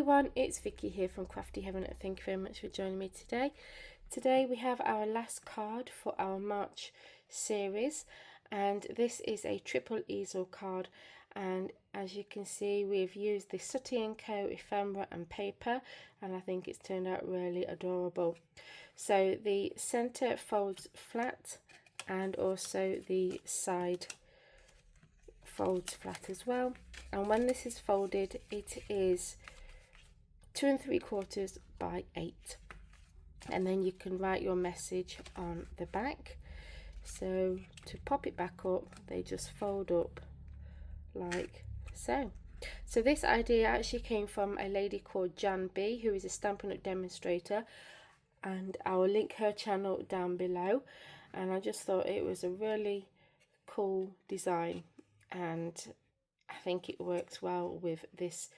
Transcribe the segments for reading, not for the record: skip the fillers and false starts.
everyone, it's Vicky here from Crafty Heaven. Thank you very much for joining me today. Today we have our last card for our March series, and this is a triple easel card, and as you can see we've used the Sooty and Co ephemera and paper, and I think it's turned out really adorable. So the center folds flat and also the side folds flat as well, and when this is folded it is 2 3/4 by 8, and then you can write your message on the back. So to pop it back up, they just fold up like so. So this idea actually came from a lady called Jan B, who is a Stampin' Up demonstrator, and I'll link her channel down below. And I just thought it was a really cool design, and I think it works well with this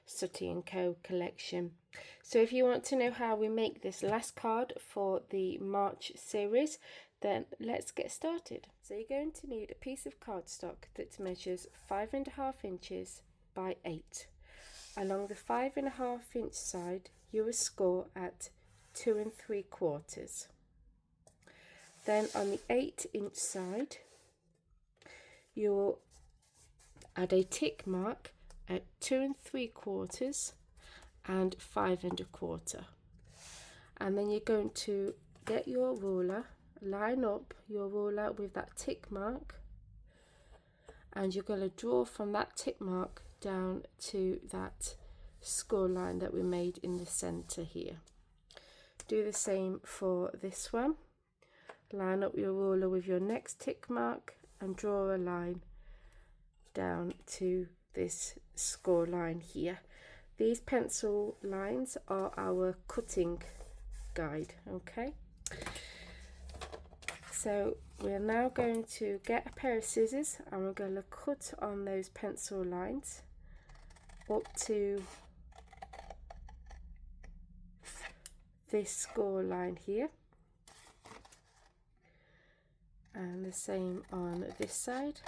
Sooty and Co collection. So if you want to know how we make this last card for the March series, then let's get started. So you're going to need a piece of cardstock that measures 5.5 inches by 8. Along the 5.5 inch side you will score at 2 3/4. Then on the 8 inch side you will add a tick mark at 2 3/4 and 5.25, and then you're going to get your ruler, line up your ruler with that tick mark, and you're going to draw from that tick mark down to that score line that we made in the center here. Do the same for this one. Line up your ruler with your next tick mark and draw a line down to this score line here. These pencil lines are our cutting guide. Okay, so we're now going to get a pair of scissors and we're going to cut on those pencil lines up to this score line here, and the same on this side.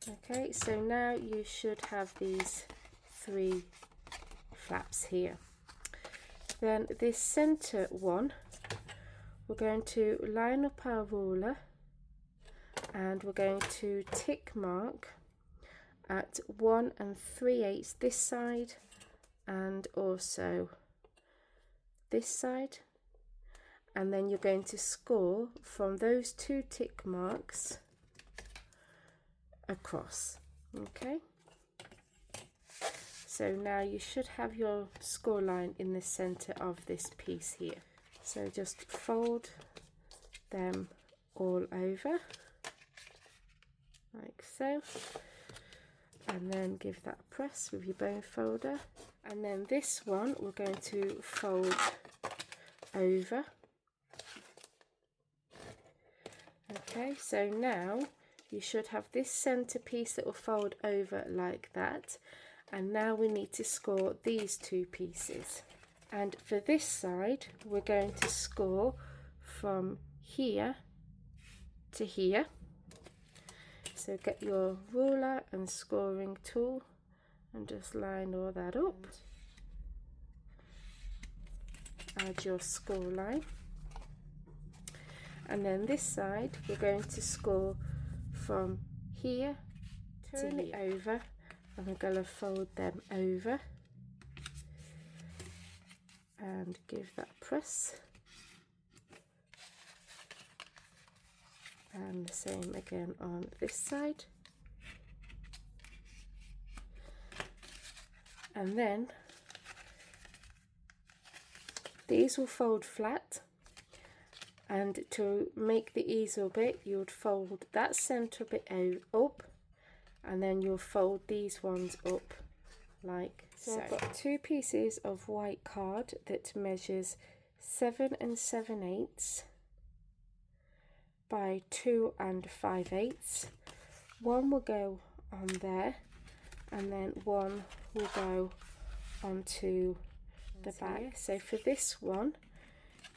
Okay, so now you should have these 3 flaps here. Then this center one, we're going to line up our ruler and we're going to tick mark at 1 3/8 this side and also this side, and then you're going to score from those 2 tick marks across. Okay, so now you should have your score line in the center of this piece here. So just fold them all over like so, and then give that a press with your bone folder, and then this one we're going to fold over. Okay, so now you should have this center piece that will fold over like that, and now we need to score these 2 pieces. And for this side we're going to score from here to here. So get your ruler and scoring tool and just line all that up. Add your score line, and then this side we're going to score from here to here. It over, and we're going to fold them over and give that a press, and the same again on this side. And then these will fold flat, and to make the easel bit you would fold that center bit up, and then you'll fold these ones up like so. I've got 2 pieces of white card that measures 7 7/8 by 2 5/8. One will go on there, and then one will go onto the back. So for this one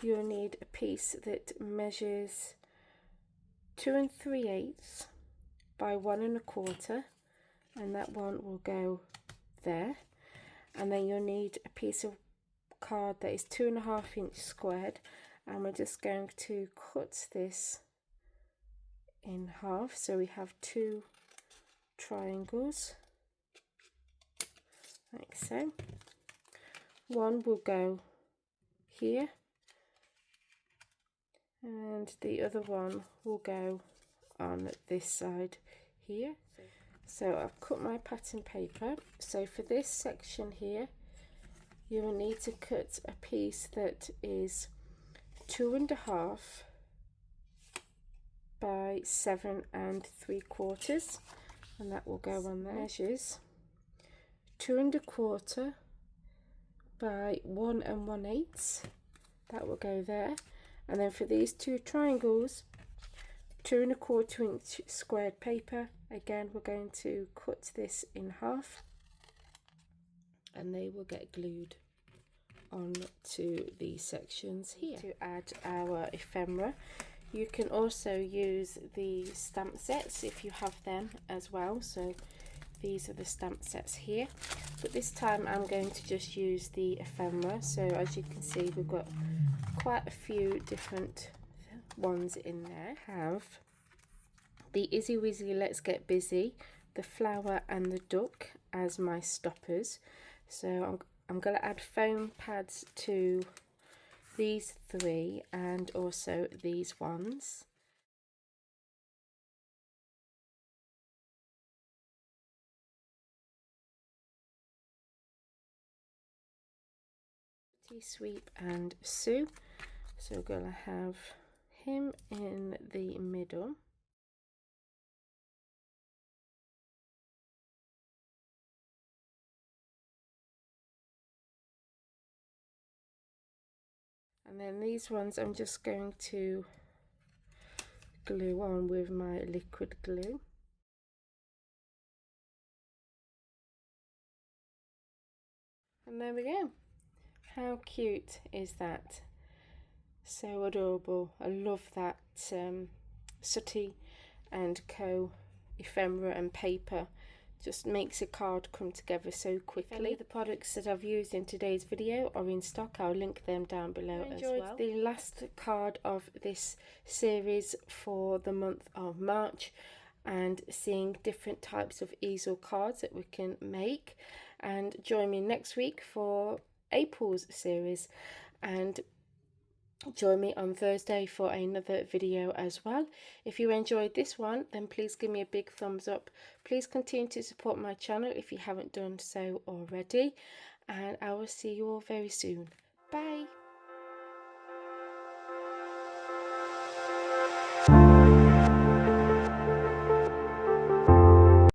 you'll need a piece that measures 2 3/8 by 1 1/4, and that one will go there, and then you'll need a piece of card that is 2.5 inch squared, and we're just going to cut this in half so we have 2 triangles like so. One will go here and the other one will go on this side here. So I've cut my pattern paper. So for this section here, you will need to cut a piece that is 2.5 by 7 3/4, and that will go on there. Measures 2.25 by 1 1/8, that will go there. And then for these 2 triangles, 2.25 inch squared paper, again we're going to cut this in half and they will get glued on to these sections here. To add our ephemera, you can also use the stamp sets if you have them as well. So these are the stamp sets here, but this time I'm going to just use the ephemera. So as you can see, we've got quite a few different ones in there. I have the Izzy Wizzy Let's Get Busy, the flower and the duck as my stoppers. So I'm going to add foam pads to these 3 and also these ones. Sweep and Sue. So we're going to have him in the middle. And then these ones I'm just going to glue on with my liquid glue. And there we go. How cute is that? So adorable. I love that Sooty and Co ephemera and paper. Just makes a card come together so quickly. The products that I've used in today's video are in stock. I'll link them down below as well. I enjoyed the last card of this series for the month of March and seeing different types of easel cards that we can make. And join me next week for April's series, and join me on Thursday for another video as well. If you enjoyed this one, then please give me a big thumbs up. Please continue to support my channel if you haven't done so already, and I will see you all very soon. Bye.